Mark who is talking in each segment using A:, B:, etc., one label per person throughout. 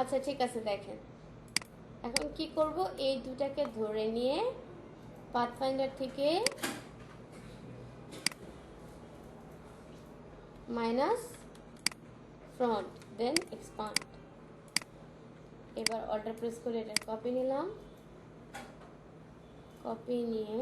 A: আচ্ছা ঠিক আছে, দেখেন এখন কি করব, এই দুটাকে ধরে নিয়ে পাথফাইন্ডার থেকে মাইনাস ফ্রন্ট দেন এক্সপান্ড। এবার অল্টার প্রেস করে এটা কপি নিলাম, কপি নিয়ে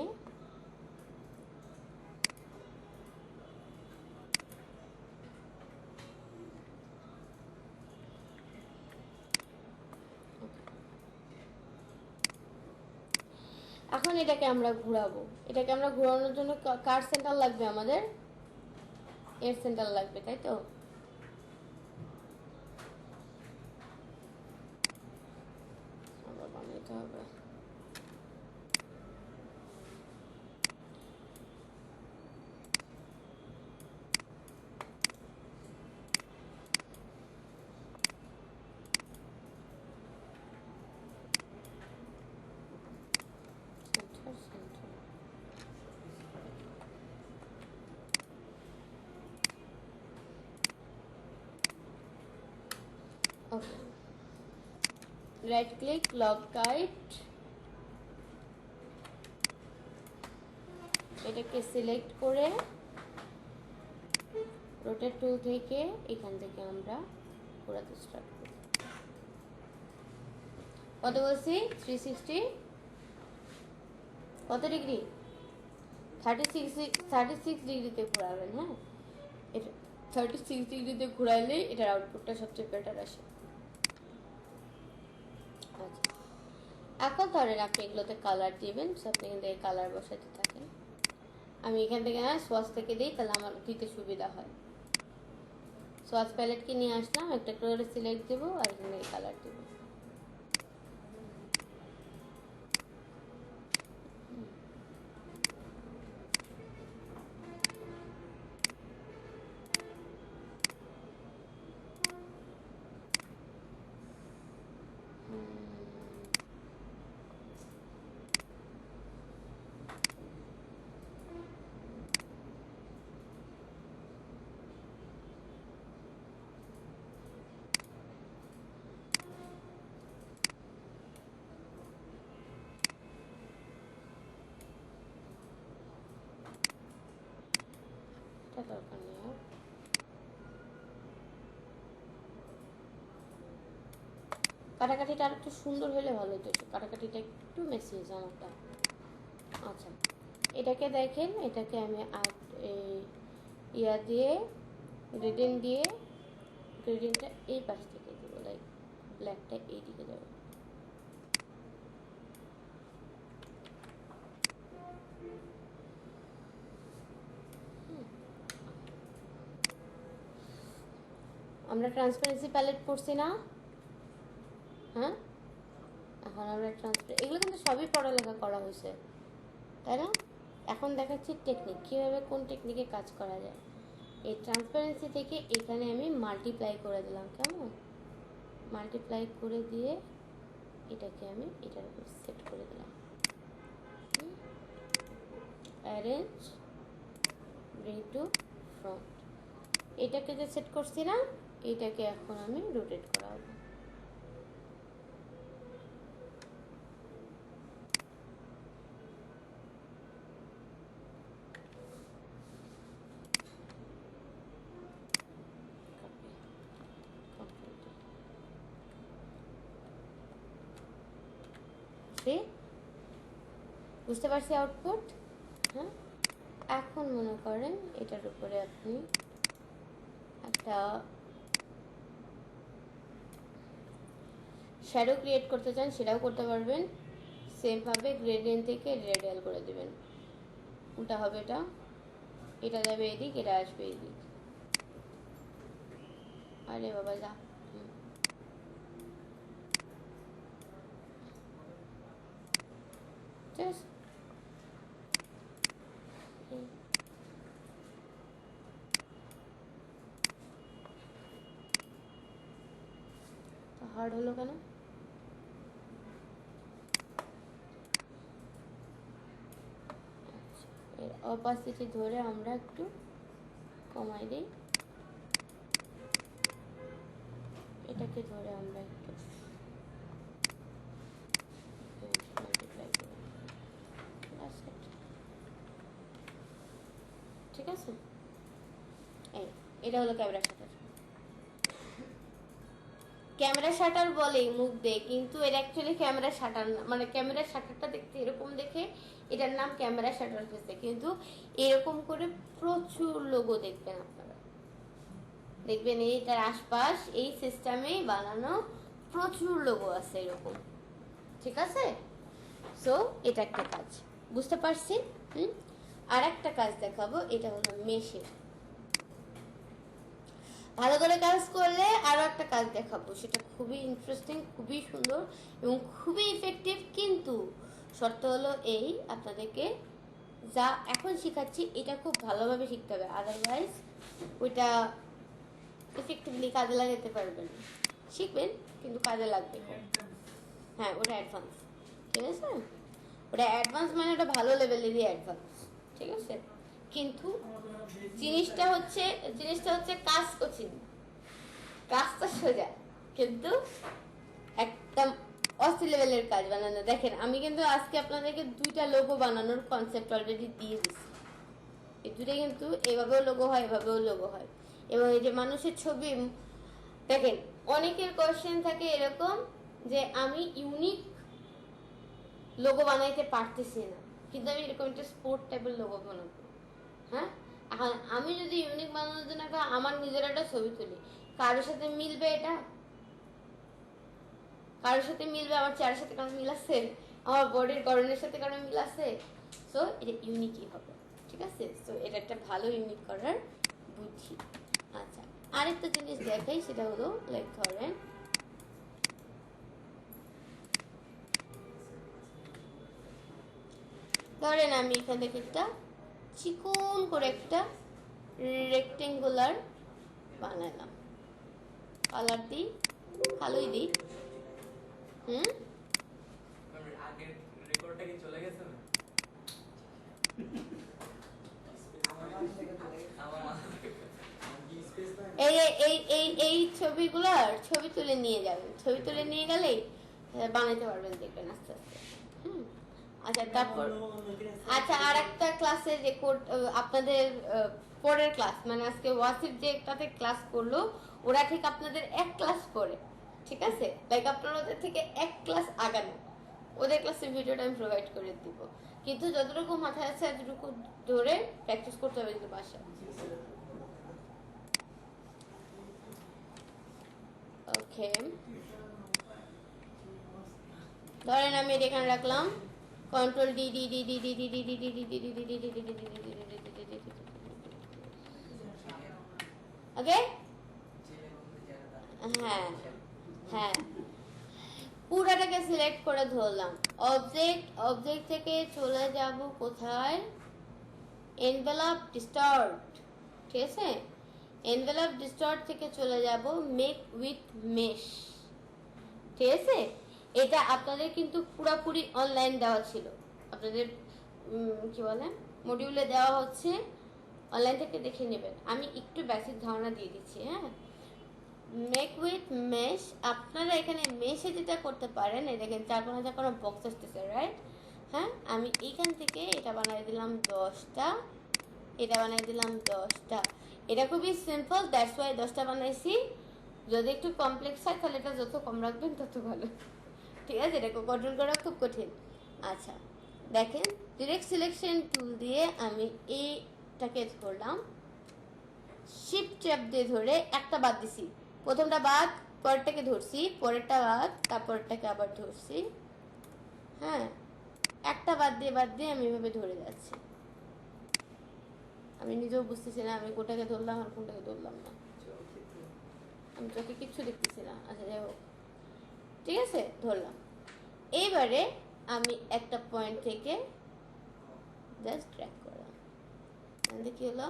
A: এখন এটাকে আমরা ঘোরাবো। এটাকে আমরা ঘোরানোর জন্য কার সেন্টার লাগবে, আমাদের এর সেন্টার লাগবে, তাই তো? আবার বানাইতে হবে। ওকে, রাইট ক্লিক, লক গাইড, এটাকে সিলেক্ট করে রোটেট টুল থেকে এখান থেকে আমরা ঘোরাতে স্টার্ট করি। কত বলছি? 360 কত ডিগ্রি? 36 ডিগ্রিতে ঘোরাবেন। হ্যাঁ, এটা 36 ডিগ্রিতে ঘোরাইলে এটার আউটপুটটা সবচেয়ে বেটার আসে। আচ্ছা, এখন ধরেন আপনি এগুলোতে কালার দিবেন, আপনি এখান থেকে কালার বসাতে থাকেন। আমি এখান থেকে সোয়াচ থেকে দিই, তাহলে আমার দিতে সুবিধা হয়। সোয়াচ প্যালেটকে নিয়ে আসলাম, একটা করে সিলেক্ট দেবো আর এখান থেকে কালার দেবো। দরকার নেই, কাটাকাটিটা আর একটু সুন্দর হলে ভালো হতো, কাটাকাটিটা একটু মেসি হয়েছে আমারটা। আচ্ছা, এটাকে দেখেন, এটাকে আমি ইয়া দিয়ে গ্রেডিয়েন্ট দিয়ে, গ্রেডিয়েন্টটা এই পাশ থেকে দেবো, লাইক ব্ল্যাকটা এই দিকে যাবে। আমরা ট্রান্সপারেন্সি প্যালেট পড়ছি না? হ্যাঁ, এখন আমরা এগুলো কিন্তু সবই পড়ালেখা করা হয়েছে, তাই না? এখন দেখাচ্ছি টেকনিক, কীভাবে কোন টেকনিকে কাজ করা যায়। এই ট্রান্সপারেন্সি থেকে এখানে আমি মাল্টিপ্লাই করে দিলাম, কেমন? মাল্টিপ্লাই করে দিয়ে এটাকে আমি এটার উপর সেট করে দিলাম। অ্যারেঞ্জ, ব্রিং টু ফ্রন্ট, এটাকে যে সেট করছি না, এটাকে এখন আমি রোটেট করাবো। বুঝতে পারছি আউটপুট? হ্যাঁ, এখন মনে করেন এটার উপরে আপনি একটা শ্যাডো ক্রিয়েট করতে চান, সেটাও করতে পারবেন। সেমভাবে গ্রেডিয়েন্ট থেকে রেডিয়াল করে দেবেন, উল্টা হবে এটা, এটা যাবে এদিক, এটা আসবে এদিক। আরে বাবা যা, জাস্ট হার্ড হলো কেন? এর অপাসিটি ধরে আমরা একটু কমাই দিই, এটাকে ধরে আমরা একটু মাল্টিপ্লাই করি, ঠিক আছে। এই এটা হলো ক্যামেরা শাটার। ক্যামেরা শাটার বলে মুখ দিয়ে, কিন্তু এটা অ্যাকচুয়ালি ক্যামেরা শাটার না, মানে ক্যামেরা শাটারটা দেখতে এরকম দেখে এটার নাম ক্যামেরা শাটার হয়েছে, কিন্তু এরকম করে প্রচুর লোগো দেখবেন আপনারা, দেখবেন এইটার আশপাশ এই সিস্টেমে বানানো প্রচুর লোগো আছে এরকম, ঠিক আছে। সো এটা একটা কাজ বুঝতে পারছি। আর একটা কাজ দেখাবো, এটা হলো মেশে ভালো করে কাজ করলে আরো একটা কাজ দেখাবো, সেটা খুবই ইন্টারেস্টিং, খুবই সুন্দর এবং খুবই ইফেক্টিভ। কিন্তু শর্ত হলো এই, আপনাদেরকে যা এখন শেখাচ্ছি এটা খুব ভালোভাবে শিখতে হবে, আদারওয়াইজ ওইটা ইফেক্টিভলি কাজে লাগাতে পারবেন। শিখবেন কিন্তু কাজে লাগবে। হ্যাঁ ওটা অ্যাডভান্স, ঠিক আছে। ওটা অ্যাডভান্স মানে ওটা ভালো লেভেলেরই অ্যাডভান্স, ঠিক আছে। কিন্তু জিনিসটা হচ্ছে কাজ কঠিন, কাজটা সোজা, কিন্তু একদম অস্থির লেভেলের কাজ বানানো। দেখেন আমি কিন্তু আজকে আপনাদেরকে দুইটা লোগো বানানোর কনসেপ্ট অলরেডি দিয়ে দিচ্ছি। এই দুটোই কিন্তু এভাবেও লোগো হয়, এভাবেও লোগো হয়। এবং এই যে মানুষের ছবি দেখেন, অনেকের কোয়েশ্চেন থাকে এরকম যে আমি ইউনিক লোগো বানাইতে পারতেছি না, কিন্তু আমি এরকম একটা স্পোর্ট টাইপের লোগো বানাবো। হ্যাঁ, এখন আমি যদি ইউনিক বানানোর জন্য আমার নিজের একটা ছবি তুলি, কারোর সাথে মিলবে এটা? কারোর সাথে মিলবে? আমার চেহারার সাথে কারো মিল আছে? আমার বডির গঠনের সাথে কারো মিল আছে? সো এটা ইউনিকই হবে, ঠিক আছে। সো এটা একটা ভালো ইউনিক করার বুদ্ধি। আচ্ছা, আরেকটা জিনিস দেখাই, সেটা হলো লাইক ধরেন আমি এখান থেকে একটা চিকন করে একটা রেক্টেঙ্গুলার বানালাম, কালার দিই, ভালোই দিই।
B: আগের রেকর্ডটা কি চলে গেছে না?
A: এই ছবিগুলোর ছবি তুলে নিয়ে যাবেন, ছবি তুলে নিয়ে গেলেই বানাইতে পারবেন, দেখবেন আস্তে আস্তে। আচ্ছা, তারপর আচ্ছা আর একটা ক্লাসের রেকর্ড আপনাদের পরের ক্লাস, মানে আজকে ওয়াসিফ যে একটাতে ক্লাস করলো, ওরা ঠিক আপনাদের এক ক্লাস করে, ঠিক আছে। লাইক আপনারা ওদের থেকে এক ক্লাস আগানো, ওদের ক্লাসের ভিডিওটা আমি প্রোভাইড করে দিব, কিন্তু যতটুকু মাথায় আছে এতটুকু ধরে প্র্যাকটিস করতে হবে কিন্তু বাসায়। ওকে, ধরেন আমি এটা এখানে রাখলাম, control D D D D D D D D D D D D D D D D D okay. হ্যাঁ হ্যাঁ, পুরাটাকে সিলেক্ট করে ধরলাম, অবজেক্ট থেকে চলে যাব কোথায়, এনভেলপ ডিস্টর্ট, ঠিক আছে। এনভেলপ ডিস্টর্ট থেকে চলে যাব মেক উইথ মেশ, ঠিক আছে। এটা আপনাদের কিন্তু পুরোপুরি অনলাইন দেওয়া ছিল, আপনাদের কি বলে মডিউলে দেওয়া হচ্ছে, অনলাইন থেকে দেখে নেবেন। আমি একটু বেসিক ধারণা দিয়ে দিচ্ছি। হ্যাঁ, মেক উইথ মেশ, আপনারা এখানে মেশে যেটা করতে পারেন, এই দেখেন 4-5 কোনো বক্স আসতেছে, রাইট। হ্যাঁ, আমি এইখান থেকে এটা বানিয়ে দিলাম 10টা, এটা বানিয়ে দিলাম 10টা। এটা খুবই সিম্পল, দ্যাটস ওয়াই 10টা বানাইছি। যদি একটু কমপ্লেক্স হয় তাহলে এটা যত কম রাখবেন তত ভালো, ঠিক আছে। এটাকে কন্ট্রোল করা খুব কঠিন। আচ্ছা দেখেন, ডিরেক্ট সিলেকশন টুল দিয়ে আমি এইটাকে ধরলাম, শিফট ট্যাব দিয়ে ধরে একটা বাদ দিছি, প্রথমটা বাদ, পরেরটাকে ধরছি, পরেরটা বাদ, তারপরটাকে আবার ধরছি। হ্যাঁ, একটা বাদ দিয়ে আমি এভাবে ধরে যাচ্ছি, আমি নিজেও বুঝতেছি না আমি কোনটাকে ধরলাম আর কোনটাকে ধরলাম না, আমি চোখে কিচ্ছু দেখতেছি না। আচ্ছা যাই হোক, ঠিক আছে, ধরলাম। এইবারে আমি একটা পয়েন্ট থেকে জাস্ট ট্র্যাক করলাম, কি হলো,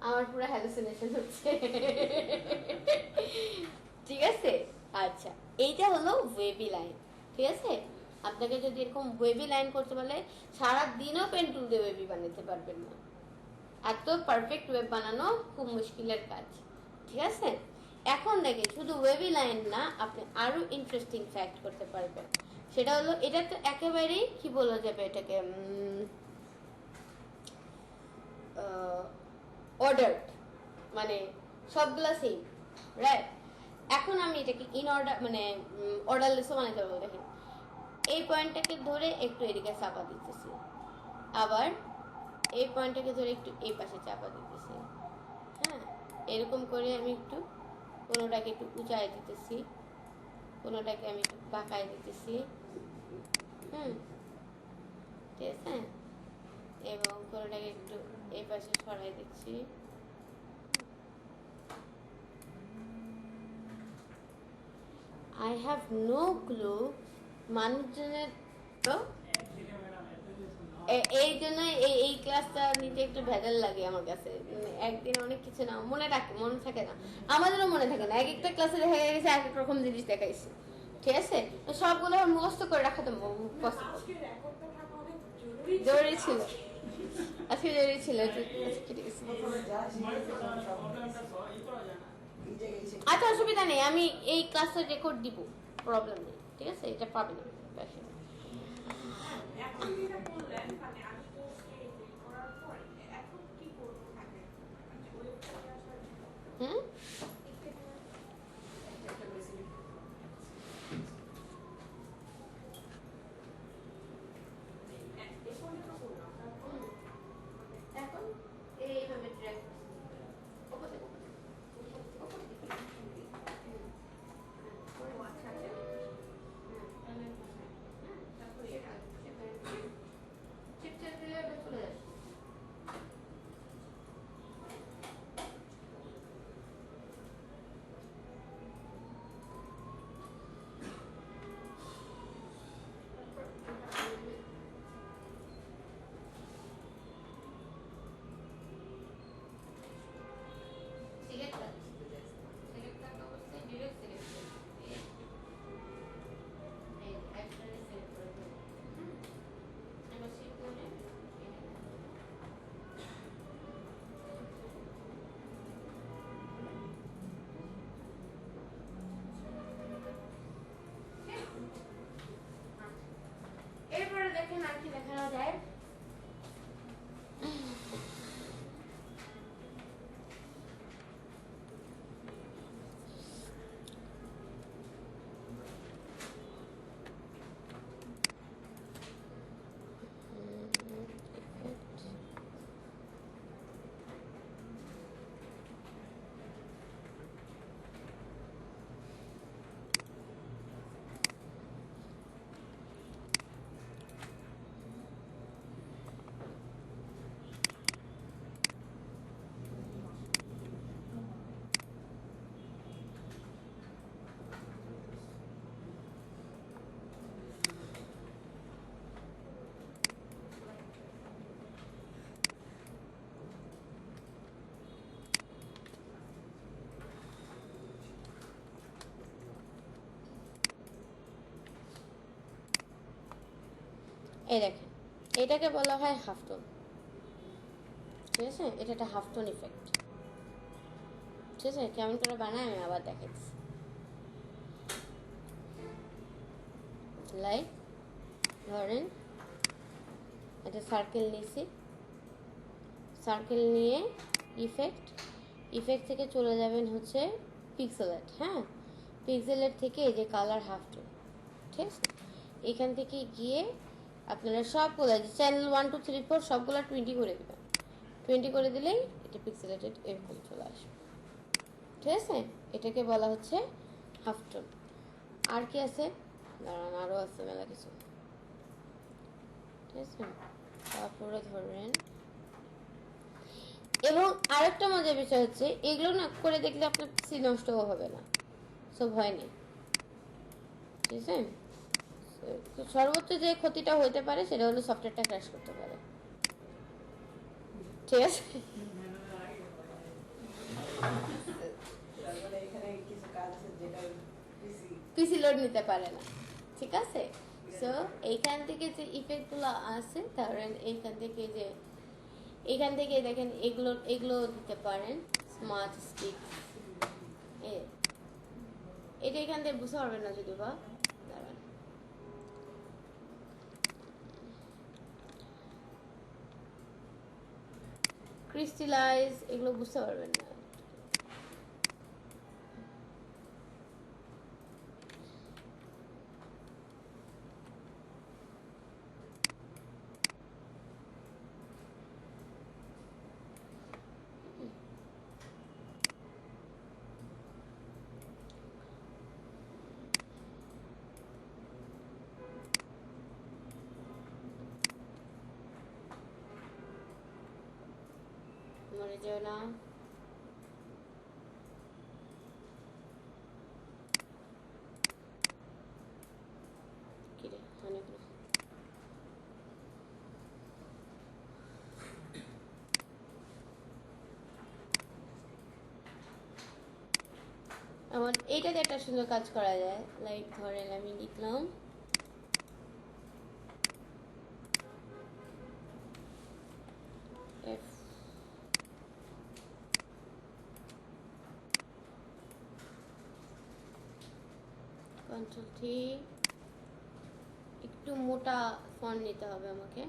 A: আমার পুরো হ্যালুসিনেশন হচ্ছে, ঠিক আছে। আচ্ছা, এইটা হলো ওয়েভি লাইন, ঠিক আছে। আপনাকে যদি এরকম ওয়েভি লাইন করতে বলে, সারা দিনও পেন টুল দিয়ে ওয়েভি বানাতে পারবেন না, এত পারফেক্ট ওয়েব বানানো খুব মুশকিলের কাজ, ঠিক আছে। এখন দেখে শুধু ওয়েভি লাইন না, আপনি আরো ইন্টারেস্টিং ফ্যাক্ট করতে পারবেন। সেটা হলো এটা তো একেবারেই কি বলা যাবে এটাকে, অর্ডার, মানে সবগুলা সেম, রাইট? এখন আমি এটাকে ইন অর্ডার মানে অর্ডারলেসও বানাতে পারবো। দেখেন এই পয়েন্টটাকে ধরে একটু এদিকে চাপা দিতেছি, আবার এই পয়েন্টটাকে ধরে একটু এই পাশে চাপা দিতেছি, হ্যাঁ, এরকম করে আমি একটু কোনোটাকে একটু উঁচায় দিতেছি, কোনোটাকে আমি একটু বাঁকায় দিতেছি, ঠিক আছে, এবং কোনোটাকে একটু এই পাশে সরাই দিচ্ছি। আই হ্যাভ নো ক্লু মানুষজনের তো এই জন্য এই ক্লাসটা নিতে একটু ভেজাল লাগে আমার কাছে। একদিন অনেক কিছু না মনে থাকে না, আমাদেরও মনে থাকে না। এক একটা ক্লাসে দেখা গেছে এক এক রকম জিনিস দেখাইছে, ঠিক আছে? তো সবগুলো মুখস্থ করে রাখা তো জরুরি ছিল, আজকে জরুরি ছিল। আচ্ছা অসুবিধা নেই, আমি এই ক্লাসের রেকর্ড দিব, প্রবলেম নেই, ঠিক আছে? এটা পাবে না। হুম, এখন এইভাবে ট্র্যাক এরপরে দেখেন আর কি দেখানো যায়। এই দেখেন এটাকে বলা হয় হাফ টোন, ঠিক আছে? এটা একটা হাফ টোন ইফেক্ট, ঠিক আছে? কেমন করে বানায় আমি আবার দেখাচ্ছি। লাইক ধরেন একটা সার্কেল নিয়েছি, সার্কেল নিয়ে ইফেক্ট থেকে চলে যাবেন হচ্ছে পিক্সেলেট, হ্যাঁ, পিক্সেলেট থেকে এই যে কালার হাফ টোন, ঠিক আছে? এখান থেকে গিয়ে আপনারা সবগুলো চ্যানেল 1 2 3 4 সবগুলো 20 করে দেবেন, 20 করে দিলেই এটা পিক্সেলেটেড এরকম চলে আসবে, ঠিক আছে? এটাকে বলা হচ্ছে হাফ টোন। আর কি আছে দাঁড়ান, আরও আছে মেলা কিছু, ঠিক আছে? তারপরে ধরেন, এবং আরেকটা মজার বিষয় হচ্ছে এগুলো না করে দেখলে আপনার পিসি নষ্টও হবে না, সব ভয় নেই, ঠিক আছে? তো সর্বোচ্চ যে ক্ষতিটা হতে পারে সেটা হলো সফটওয়্যারটা ক্র্যাশ করতে পারে, ঠিক আছে? পিসি লোড নিতে পারে না, ঠিক আছে? সো এইখান থেকে যে ইফেক্টগুলো আছে, ধরেন এইখান থেকে দেখেন এগুলো দিতে পারেন, স্মার্ট স্টিক, এটা এখান থেকে বুঝতে পারবেন না যদি বা দাঁড়ান ক্রিস্টালাইজ এগুলো বুঝতে পারবেন না মরে যেও না কিরে অনেক না এমন এইটাতে একটা সুন্দর কাজ করা যায় লাইক ধরেন আমি লিখলাম এফ কন্ট্রোল টি একটু মোটা ফন্ট নিতে হবে আমাকে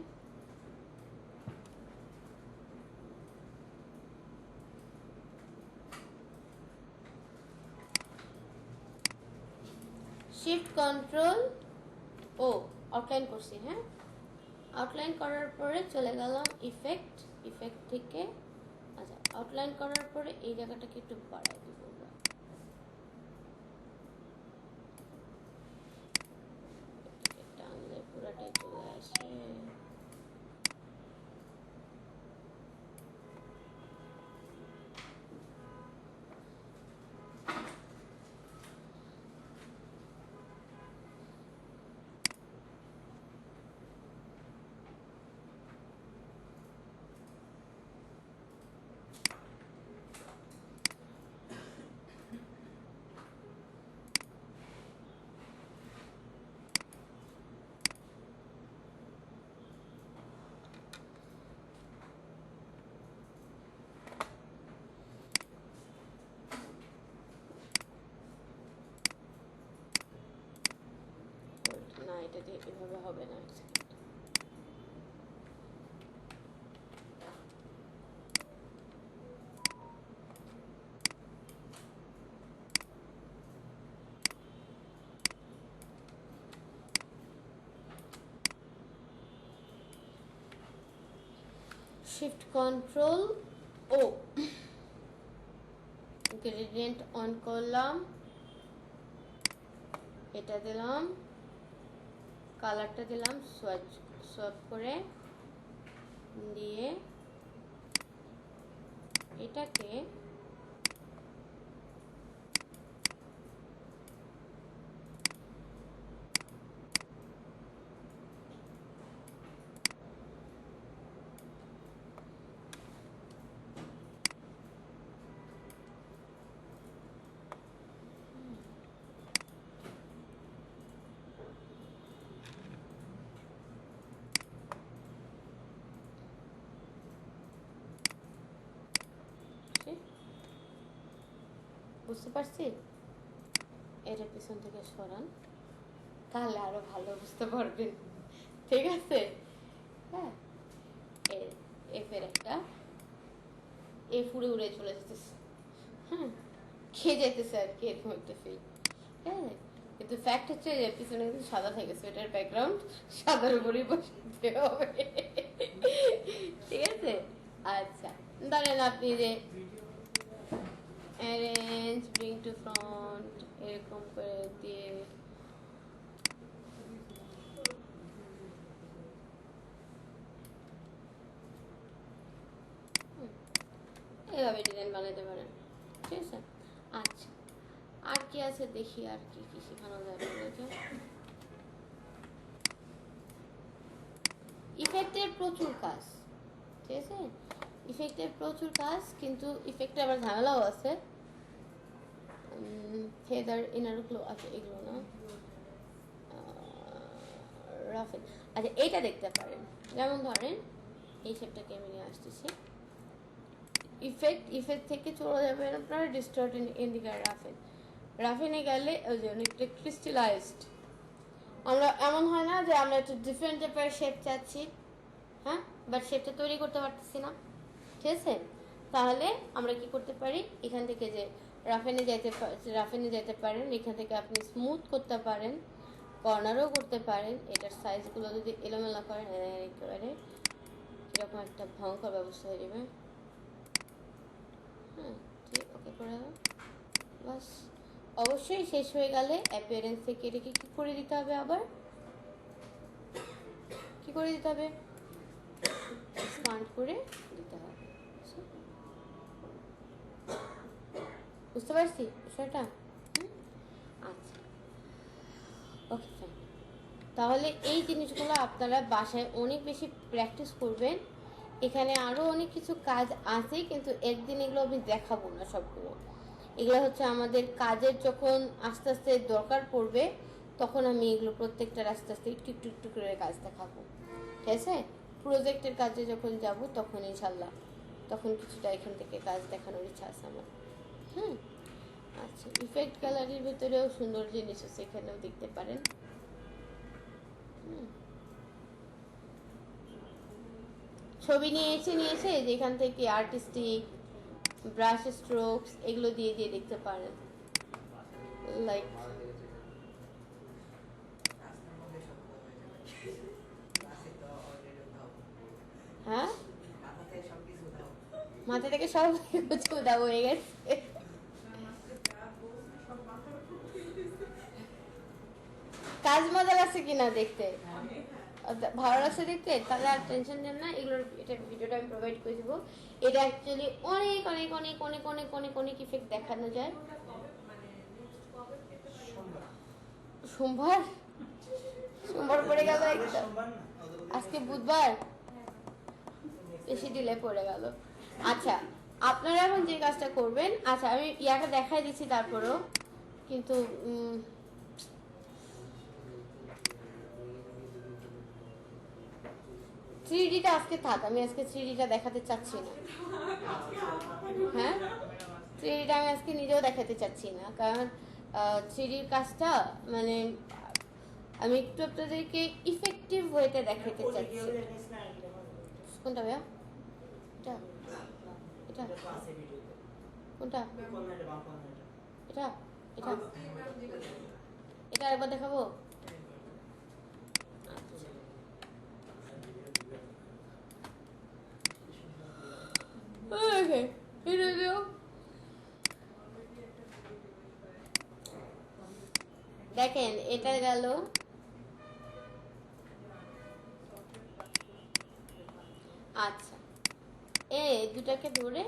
A: শিফট কন্ট্রোল ও আউটলাইন করছি হ্যাঁ আউটলাইন করার পরে চলে গেলাম ইফেক্ট থেকে আচ্ছা আউটলাইন করার পরে এই জায়গাটাকে একটু বাড়াই দিব আমরা টানলে পুরাটাই চলে আসে না এটা দিয়ে এভাবে হবে না শিফট কন্ট্রোল ও গ্রেডিয়েন্ট অন করলাম এটা দিলাম কালারটা দিলাম সোয়াপ করে দিয়ে এটাকে বুঝতে পারছি এটা পিছন থেকে সরান তাহলে আরো ভালো বুঝতে পারবেন ঠিক আছে হ্যাঁ এফের একটা এ ফুড়ে উড়ে চলে যেতেছে হ্যাঁ খেয়ে যেতেছে আর কি এরকম একটা ফিল হ্যাঁ কিন্তু ফ্যাক্ট হচ্ছে যে পিছনে কিন্তু সাদা থাকে সোয়েটার ব্যাকগ্রাউন্ড সাদার উপরেই বসাতে হবে ঠিক আছে আচ্ছা ধরেন আপনি যে অ্যারেঞ্জ ব্রিং টু ফ্রন্ট এরকম করে দিয়ে এভাবে ডিজাইন বানাতে পারেন ঠিক আছে আচ্ছা আর কি আছে দেখি আর কি কি শেখানো যায় আপনাদেরকে ইফেক্টের প্রচুর কাজ ঠিক আছে ইফেক্টের প্রচুর কাজ কিন্তু ইফেক্টে আবার ঝামেলাও আছে ফেদার ইনারগুলো আছে এগুলো না রাফেল আচ্ছা এইটা দেখতে পারেন যেমন ধরেন এই শেপটাকে আমি নিয়ে আসতেছি ইফেক্ট থেকে চলে যাবেন আপনার ডিস্টর্ট ইন্ডিকার রাফেল রাফিনে গেলে ওই যে অনেকটা ক্রিস্টালাইজড। আমরা এমন হয় না যে আমরা একটু ডিফারেন্ট টাইপের শেপ চাচ্ছি, হ্যাঁ, বাট শেপটা তৈরি করতে পারতেছি না, ঠিক আছে? তাহলে আমরা কি করতে পারি, এখান থেকে যে রাফিনে যেতে পারেন, এখান থেকে আপনি স্মুথ করতে পারেন, কর্নারও করতে পারেন। এটার সাইজগুলো যদি এলোমেলো করেন একেবারে কীরকম একটা ভয়ঙ্কর ব্যবস্থা হয়ে যাবে। হ্যাঁ, ঠিক, ওকে করে দেবো বাস। অবশ্যই শেষ হয়ে গেলে অ্যাপিয়ারেন্স থেকে এটাকে কী করে দিতে হবে, আবার কী করে দিতে হবে, এক্সপান্ড করে দিতে হবে। বুঝতে পারছি বিষয়টা? আচ্ছা, ওকে ফাইন। তাহলে এই জিনিসগুলো আপনারা বাসায় অনেক বেশি প্র্যাকটিস করবেন। এখানে আরও অনেক কিছু কাজ আছে, কিন্তু একদিন এগুলো আমি দেখাবো না সবগুলো। এগুলো হচ্ছে আমাদের কাজের যখন আস্তে আস্তে দরকার পড়বে, তখন আমি এগুলো প্রত্যেকটার আস্তে আস্তে একটু একটু একটু করে কাজ দেখাবো, ঠিক আছে? প্রজেক্টের কাজে যখন যাব তখন ইনশাল্লাহ তখন কিছুটা এখান থেকে কাজ দেখানোর ইচ্ছা আছে আমার। হুম, আচ্ছা, ইফেক্ট গ্যালারির ভিতরেও সুন্দর জিনিস আছে, এখানেও দেখতে পারেন। ছবি নিয়েছে যেখান থেকে আর্টিস্টিক ব্রাশ স্ট্রোকস এগুলো দিয়ে দিয়ে দেখতে পারেন, লাইক হ্যাঁ, মাথা থেকে সব কিছু উধাও হয়ে গেছে। কাজ মজা লাগছে কিনা দেখতে, ভালো লাগছে দেখতে, তাহলে আর টেনশন নেন না। এগুলোর এটা ভিডিওটা আমি প্রোভাইড করে দেবো। এটা অ্যাকচুয়ালি অনেক অনেক অনেক অনেক অনেক অনেক অনেক ইফেক্ট দেখানো যায়। সোমবার সোমবার পড়ে গেল একটা, আজকে বুধবার, বেশি দিলে পড়ে গেল। আচ্ছা, আপনারা এখন যে কাজটা করবেন, আচ্ছা আমি ইয়াটা দেখাই দিচ্ছি তারপরেও, কিন্তু 3Dটা আজকে থাক, আমি আজকে 3Dটা দেখাতে চাচ্ছি না। হ্যাঁ, 3Dটা আমি আজকে নিজেও দেখাতে চাচ্ছি না, কারণ 3Dর কাজটা মানে আমি একটু আপনাদেরকে ইফেক্টিভ ওয়েতে দেখাতে চাচ্ছি। কোনটা ভাইয়া? এটা এটা কোনটা? এটা এটা এটা একবার দেখাবো। দেখেন, এটা গেল, আচ্ছা এই দুটাকে ধরে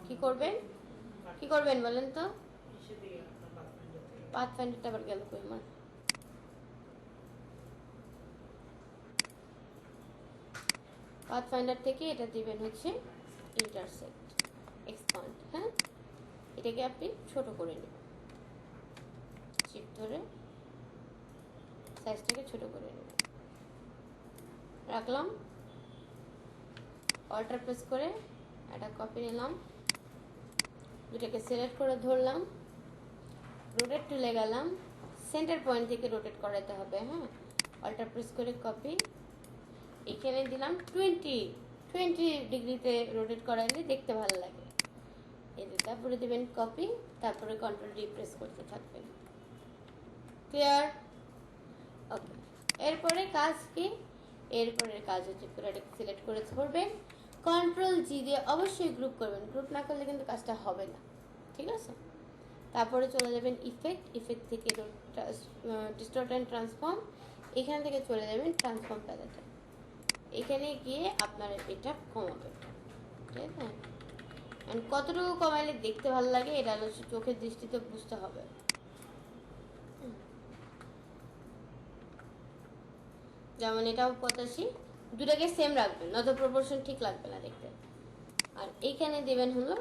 A: কি করবেন, কি করবেন বলেন তো? পাথফাইন্ডারটা আবার গেল কই আমার? পাথফাইন্ডার থেকে এটা দিবেন হচ্ছে ইন্টারসেক্ট এক্সপান্ড। হ্যাঁ, এটাকে আপনি ছোট করে নেবেন, চিপ ধরে সাইজটাকে ছোট করে নেবেন, রাখলাম। অল্টার প্রেস করে একটা কপি নিলাম, দুটাকে সিলেক্ট করে ধরলাম, রোটেট টুলে গেলাম, সেন্টার পয়েন্ট থেকে রোটেট করাতে হবে। হ্যাঁ, অল্টার প্রেস করে কপি, এখানে দিলাম 20 ডিগ্রিতে রোটেট করাইলে দেখতে ভালো লাগে। এতে তারপরে দেবেন কপি, তারপরে কন্ট্রোল ডি প্রেস করতে থাকবেন। ক্লিয়ার? ওকে, এরপরে কাজ কি? এরপরের কাজ হচ্ছে পুরোটাকে সিলেক্ট করে ধরবেন, কন্ট্রোল জি দিয়ে অবশ্যই গ্রুপ করবেন, গ্রুপ না করলে কিন্তু কাজটা হবে না, ঠিক আছে? তারপরে চলে যাবেন ইফেক্ট থেকে ডিস্টর্ট অ্যান্ড ট্রান্সফর্ম, এখান থেকে চলে যাবেন ট্রান্সফর্ম প্যালেটে, এখানে গিয়ে আপনারা এটা কমাবেন, ঠিক আছে? অ্যান্ড কতটুকু কমাইলে দেখতে ভালো লাগে এটা হলো চোখের দৃষ্টিতে বুঝতে হবে। যেমন এটাও 85, দুটাকে সেম রাখবেন, নয়তো প্রপোর্শন ঠিক লাগবে না দেখতে। আর এইখানে দেবেন হলো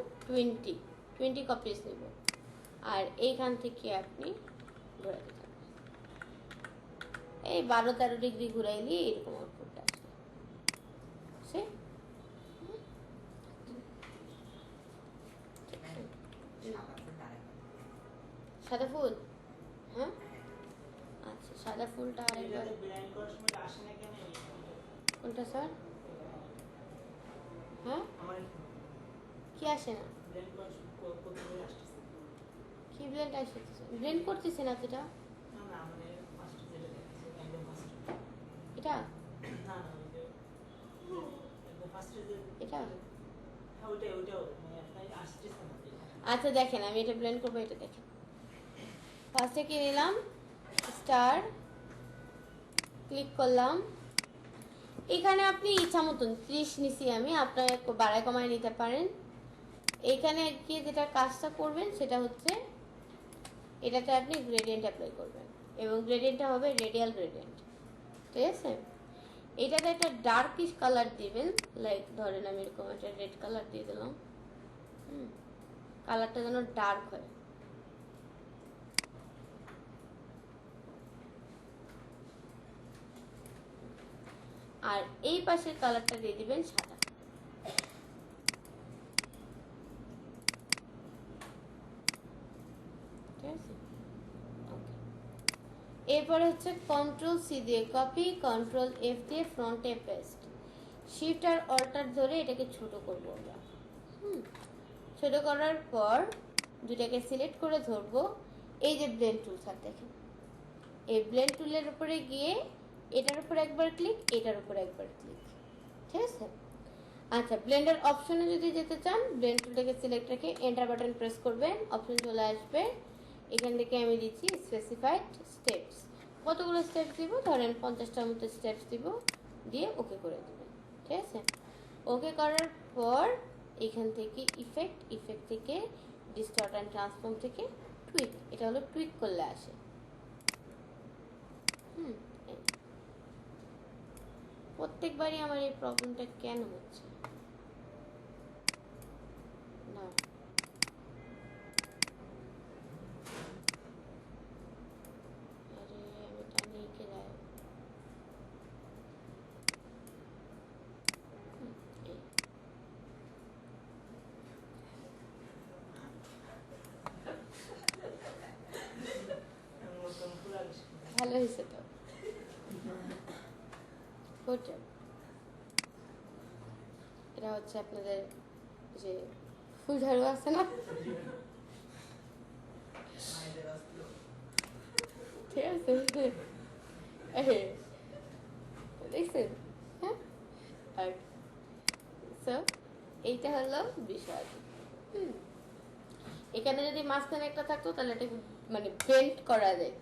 A: 20 কপিস নেব, আর এইখান থেকে আপনি ঘোরাতে থাকবেন, এই 12-13 ডিগ্রি ঘুরাইলে এরকম আউটপুটটা আসবে। সাদা ফুল, হ্যাঁ আচ্ছা সাদা ফুলটা আরেকবার।
C: ব্লেন্ড করার সময় আসে না কেন?
A: কোনটা স্যার? হ্যাঁ
C: আমার
A: কি আসে না?
C: ব্লেন্ড করার সময় কোথায় আসছে?
A: কি ব্লেন্ড আসতেছে? ব্লেন্ড করতেছে না তো এটা।
C: না না, আমাদের ফার্স্ট যেটা দেখাচ্ছে একদম ফার্স্ট।
A: এটা
C: না না, ওই যে একদম ফার্স্টে যে
A: এটা
C: হ্যাঁ ওইটাও মানে আপনার আসছে না।
A: আচ্ছা দেখেন আমি এটা ব্লেন্ড করবো, এটা দেখেন। ফার্স্টে কি নিলাম, স্টার, ক্লিক করলাম। এখানে আপনি ইচ্ছা মতন 30 নিছি আমি, আপনার বাড়ায় কমায় নিতে পারেন। এখানে কি যেটা কাজটা করবেন সেটা হচ্ছে এটাতে আপনি গ্রেডিয়েন্ট অ্যাপ্লাই করবেন এবং গ্রেডিয়েন্টটা হবে রেডিয়াল গ্রেডিয়েন্ট, ঠিক আছে। এটাতে একটা ডার্কিশ কালার দিবেন, লাইক ধরেন আমি এরকম একটা রেড কালার দিয়ে দিলাম। কালারটা যেন ডার্ক হয়। আর এই পাশের কালারটা দিয়ে দিবেন সাদা। ঠিক আছে, ওকে। এরপরে হচ্ছে কন্ট্রোল সি দিয়ে কপি, কন্ট্রোল এফ দিয়ে ফ্রন্টে পেস্ট, শিফট আর অল্টার ধরে এটাকে ছোট করবো আমরা। ছোট করার পর দুটাকে সিলেক্ট করে ধরবো। এই যে ব্লেন্ড টুল স্যার দেখেন, এই ব্লেন্ড টুলের উপরে গিয়ে এটার উপর একবার ক্লিক, এটার উপর একবার ক্লিক, ঠিক আছে। আচ্ছা ব্লেন্ডার অপশনে যদি যেতে চান, ব্লেন্ড টুলটাকে সিলেক্ট রেখে এন্টার বাটন প্রেস করবেন, অপশন চলে আসবে। এখান থেকে আমি দিচ্ছি স্পেসিফাইড স্টেপস, কতগুলো স্টেপস দিব, ধরেন 50টার মতো স্টেপস দিব, দিয়ে ওকে করে দেবেন, ঠিক আছে। ওকে করার পর এখান থেকে ইফেক্ট থেকে ডিস্টর্ট অ্যান্ড ট্রান্সফর্ম থেকে টুইক, এটা হলো টুইক করলে আসে। এই। প্রত্যেকবারই আমার এই প্রবলেমটা কেন হচ্ছে না? আরে আমি টানিয়ে কে যায়। এই। ভালো হয়েছে তো, গুড জব। এটা হচ্ছে আপনাদের যে ফুল ঝাড়ু আছে না, ঠিক আছে, দেখছেন, হ্যাঁ। সো এইটা হলো বিষয়। এখানে যদি মাঝখানে একটা থাকতো তাহলে এটা মানে বেন্ট করা যায়,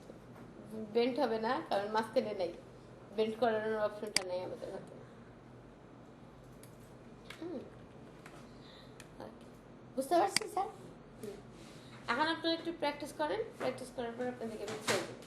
A: বেন্ট হবে না কারণ মাঝখানে নেই, বেন্ট করানোর অপশনটা নেই আমাদের হাতে। বুঝতে পারছি স্যার। এখন আপনারা একটু প্র্যাকটিস করেন, প্র্যাকটিস করার পর আপনাদেরকে আমি ছেড়ে দেবো।